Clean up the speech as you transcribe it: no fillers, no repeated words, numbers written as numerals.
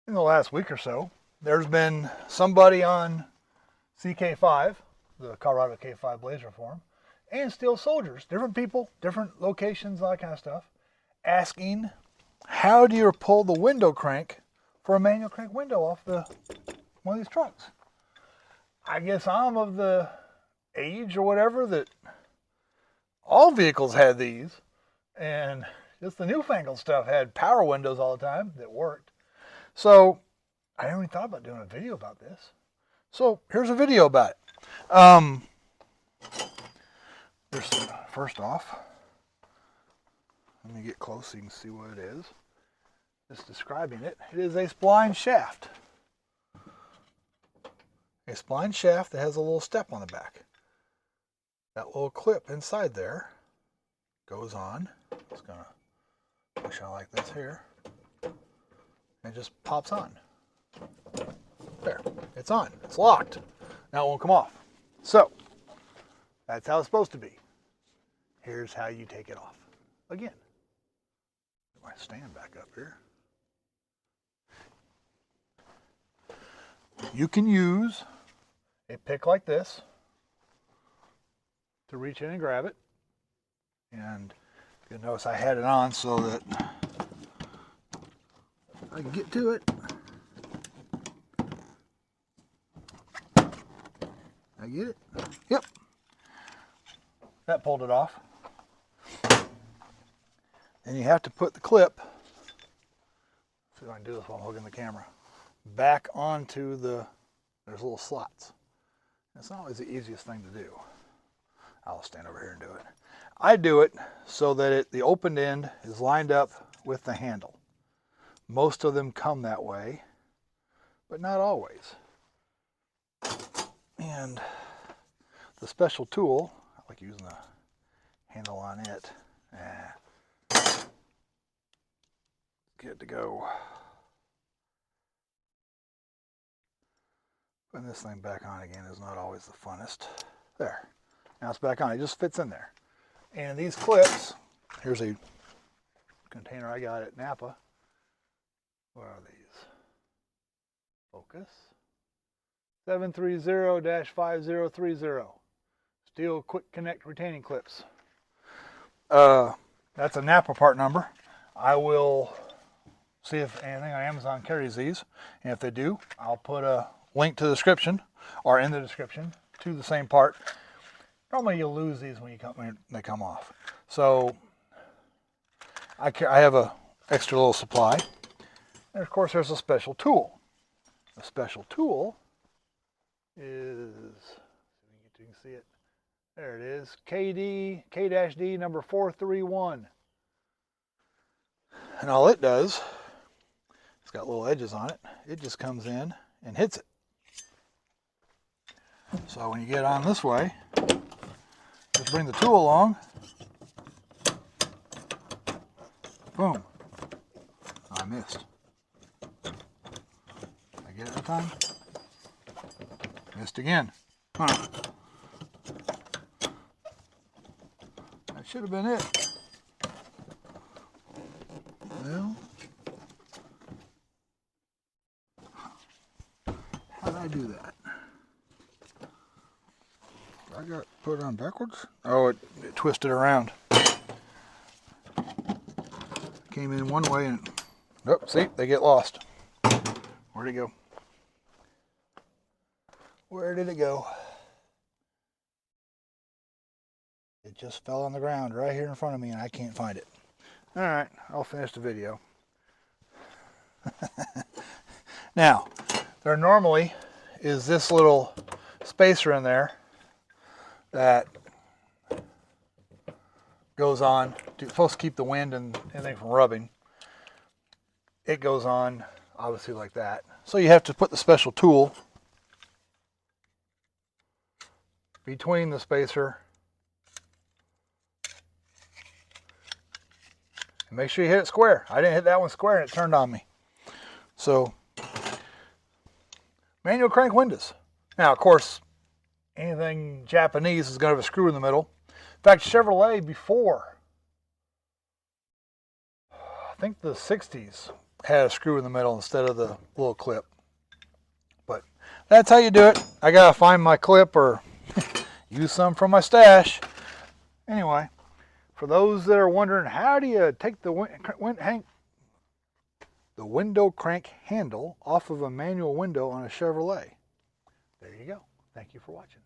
in the last week or so, there's been somebody on CK5, the Colorado K5 Blazer Forum, and Steel Soldiers, different people, different locations, all that kind of stuff, asking, how do you pull the window crank for a manual crank window off one of these trucks? I guess I'm of the age or whatever that all vehicles had these, and just the newfangled stuff had power windows all the time that worked. So I never even thought about doing a video about this. So here's a video about it. First off, let me get close so you can see what it is. Just describing it. It is a spline shaft. A spline shaft that has a little step on the back. That little clip inside there goes on. It's going to push on like this here. And it just pops on. There. It's on. It's locked. Now it won't come off. So, that's how it's supposed to be. Here's how you take it off. Again. Get my stand back up here. You can use a pick like this to reach in and grab it. And you'll notice I had it on so that I can get to it. I get it? Yep. That pulled it off. And you have to put the clip, see if I can do this while I'm holding the camera, back onto there's little slots. It's not always the easiest thing to do. I'll stand over here and do it. I do it so that the opened end is lined up with the handle. Most of them come that way, but not always. And the special tool, I like using the handle on it. Get it to go. Putting this thing back on again is not always the funnest. There. Now it's back on. It just fits in there. And these clips, here's a container I got at Napa. What are these? Focus. 730-5030. Steel Quick Connect retaining clips. That's a Napa part number. I will see if anything on Amazon carries these. And if they do, I'll put a link to the description or in the description to the same part. Normally you'll lose these when they come off. So I have a extra little supply. And of course there's a special tool. The special tool is, you can see it. There it is. K-D number 431. And all it does, it's got little edges on it. It just comes in and hits it. So when you get on this way, just bring the tool along. Boom. I missed. Did I get it that time? Missed again. Huh. That should have been it. Well, how did I do that? I got put it on backwards. Oh, it twisted around. Came in one way and, oh, see, they get lost. Where'd it go? Where did it go? It just fell on the ground right here in front of me and I can't find it. All right, I'll finish the video. Now, there normally is this little spacer in there that goes on. It's supposed to keep the wind and anything from rubbing. It goes on, obviously, like that. So you have to put the special tool between the spacer. And make sure you hit it square. I didn't hit that one square and it turned on me. So, manual crank windows. Now, of course, anything Japanese is going to have a screw in the middle. In fact, Chevrolet before, I think the 60s, had a screw in the middle instead of the little clip. But that's how you do it. I gotta find my clip or use some from my stash. Anyway, for those that are wondering, how do you take the window crank handle off of a manual window on a Chevrolet? There you go. Thank you for watching.